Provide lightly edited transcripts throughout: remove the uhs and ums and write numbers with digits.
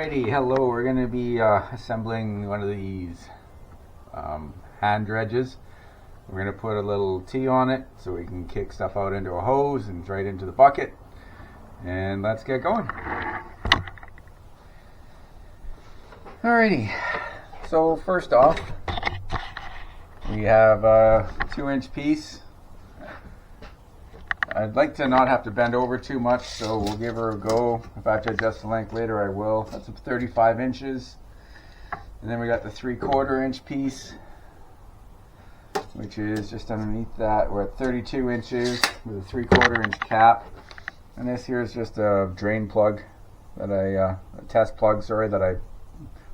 Alrighty, hello. We're going to be assembling one of these hand dredges. We're going to put a little T on it so we can kick stuff out into a hose and right into the bucket. And let's get going. Alrighty, so first off, we have a 2-inch piece. I'd like to not have to bend over too much, so we'll give her a go. If I have to adjust the length later, I will. That's 35 inches. And then we got the 3/4 inch piece, which is just underneath that. We're at 32 inches with a 3/4 inch cap. And this here is just a drain plug that a test plug, sorry, that I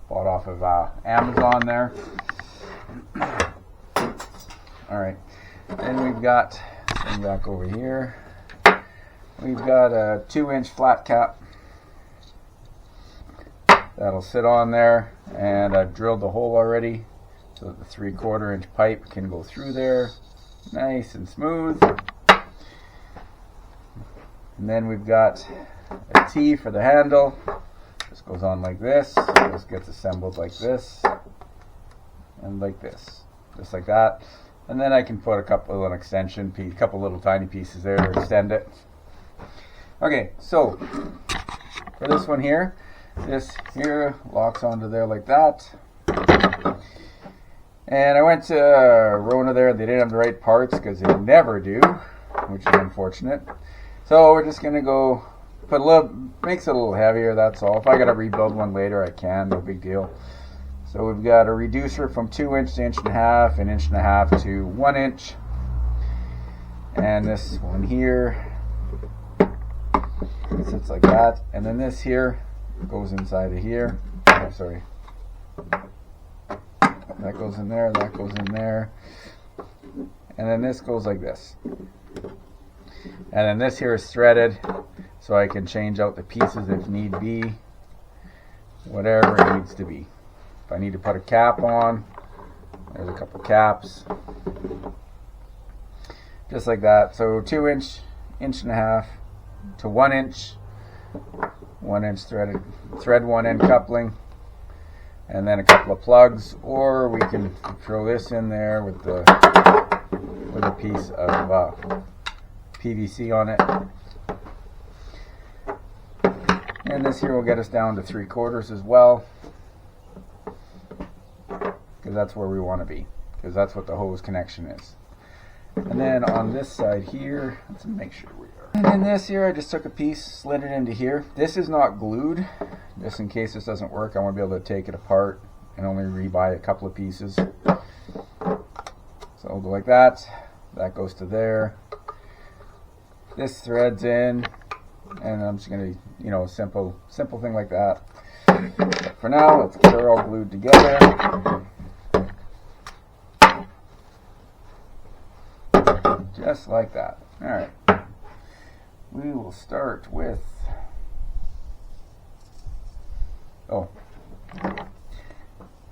bought off of Amazon there. Alright, then we've got, come back over here, we've got a 2-inch flat cap that'll sit on there, and I've drilled the hole already so that the 3/4 inch pipe can go through there nice and smooth. And then we've got a T for the handle. This goes on like this, so this gets assembled like this and like this, just like that. And then I can put a couple of extension piece, couple little tiny pieces there to extend it. Okay, so for this one here, this here locks onto there like that. And I went to Rona there. They didn't have the right parts because they never do, which is unfortunate. So we're just gonna go put a little, makes it a little heavier. That's all. If I gotta rebuild one later, I can. No big deal. So we've got a reducer from 2 inch to 1.5 inch, 1.5 inch to 1 inch. And this one here sits like that. And then this here goes inside of here. Oh, sorry. That goes in there, that goes in there. And then this goes like this. And then this here is threaded, so I can change out the pieces if need be. Whatever it needs to be. If I need to put a cap on, there's a couple caps. Just like that. So 2 inch, 1.5 inch to 1 inch. 1 inch threaded, thread one end coupling. And then a couple of plugs. Or we can throw this in there with a piece of PVC on it. And this here will get us down to 3/4 as well. Because that's where we want to be, because that's what the hose connection is. And then on this side here, let's make sure we are. And then this here, I just took a piece, slid it into here. This is not glued, just in case this doesn't work. I want to be able to take it apart and only rebuy a couple of pieces. So I'll go like that. That goes to there. This threads in, and I'm just gonna, simple thing like that. But for now, let's get her all glued together. Just like that. Alright. We will start with...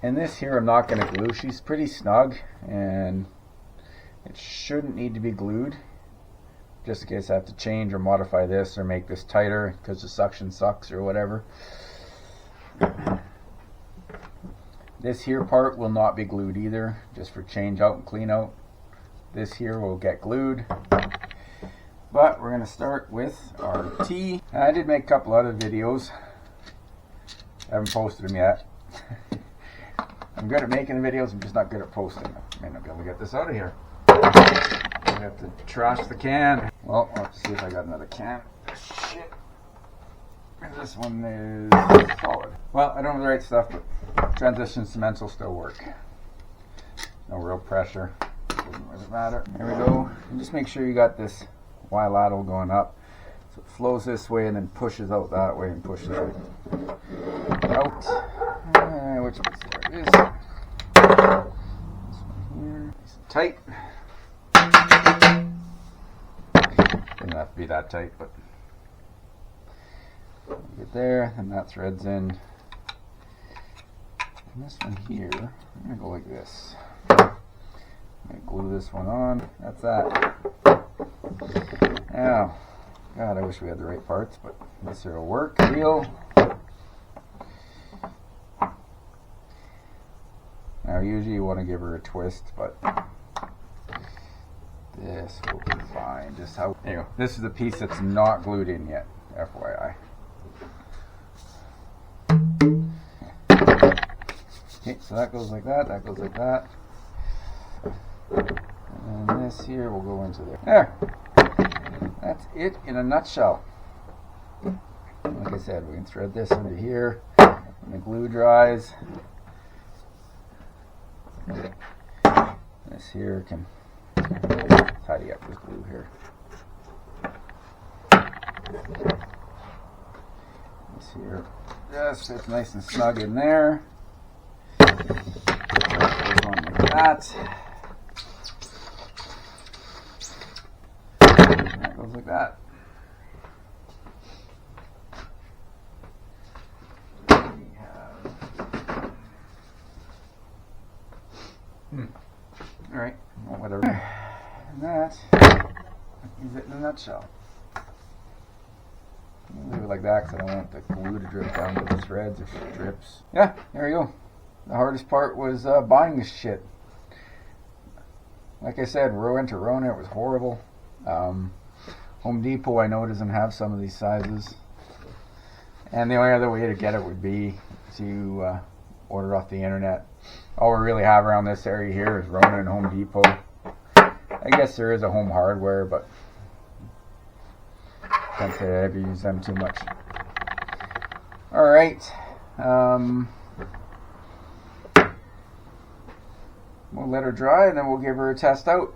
And this here I'm not going to glue. She's pretty snug, and it shouldn't need to be glued. Just in case I have to change or modify this or make this tighter because the suction sucks or whatever. This here part will not be glued either, just for change out and clean out. This here will get glued, but we're going to start with our T. I did make a couple other videos. I haven't posted them yet. I'm good at making the videos, I'm just not good at posting them. I may not be able to get this out of here. I have to trash the can. Well, I'll have to see if I got another can. Shit. And this one is solid. Well, I don't have the right stuff, but transition cements will still work. No real pressure. Doesn't matter. There we go. And just make sure you got this Y-lateral going up. So it flows this way and then pushes out that way and pushes it out. Which one's there? It is. This one here. Nice and tight. Doesn't have to be that tight, but get there, and that threads in. And this one here, I'm going to go like this. I'm going to glue this one on. That's that. Now, God, I wish we had the right parts, but this here will work. Reel. usually you want to give her a twist, but this will be fine. Just how, there you go. This is the piece that's not glued in yet, FYI. Okay, so that goes like that, that goes like that. And then this here will go into there. There. That's it in a nutshell. Like I said, we can thread this into here when the glue dries. This here can tidy up with glue here. This here just fits nice and snug in there. Goes on like that. That goes like that. Alright, well, whatever. And that is it in a nutshell. I'll leave it like that because I don't want the glue to drip down to the threads if it drips. Yeah, there you go. The hardest part was buying this shit. Like I said, went to Rona, it was horrible. Home Depot I know doesn't have some of these sizes. And the only other way to get it would be to order off the internet. All we really have around this area here is Rona and Home Depot. I guess there is a Home Hardware, but can't say I ever use them too much. Alright. We'll let her dry and then we'll give her a test out.